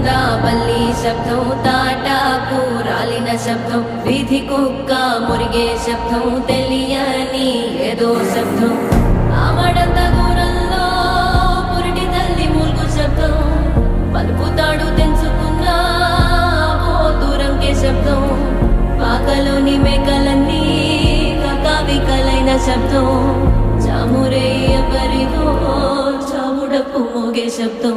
బల్లి శబ్దం, తాటాకు రాలిన శబ్దం, వీధి కుక్క మురిగే శబ్దం, తెలియని ఏదో శబ్దం. ఆమడంత దూరంలో పురిటి తల్లి మూల్గు శబ్దం, పలుకుతాడు తెంచుకున్న ఓ దూరంకే శబ్దం. పాకలోని మేకలన్నీ కకావికలైన శబ్దం, చామురే ఎవరిదో చావుడప్పు మోగే శబ్దం.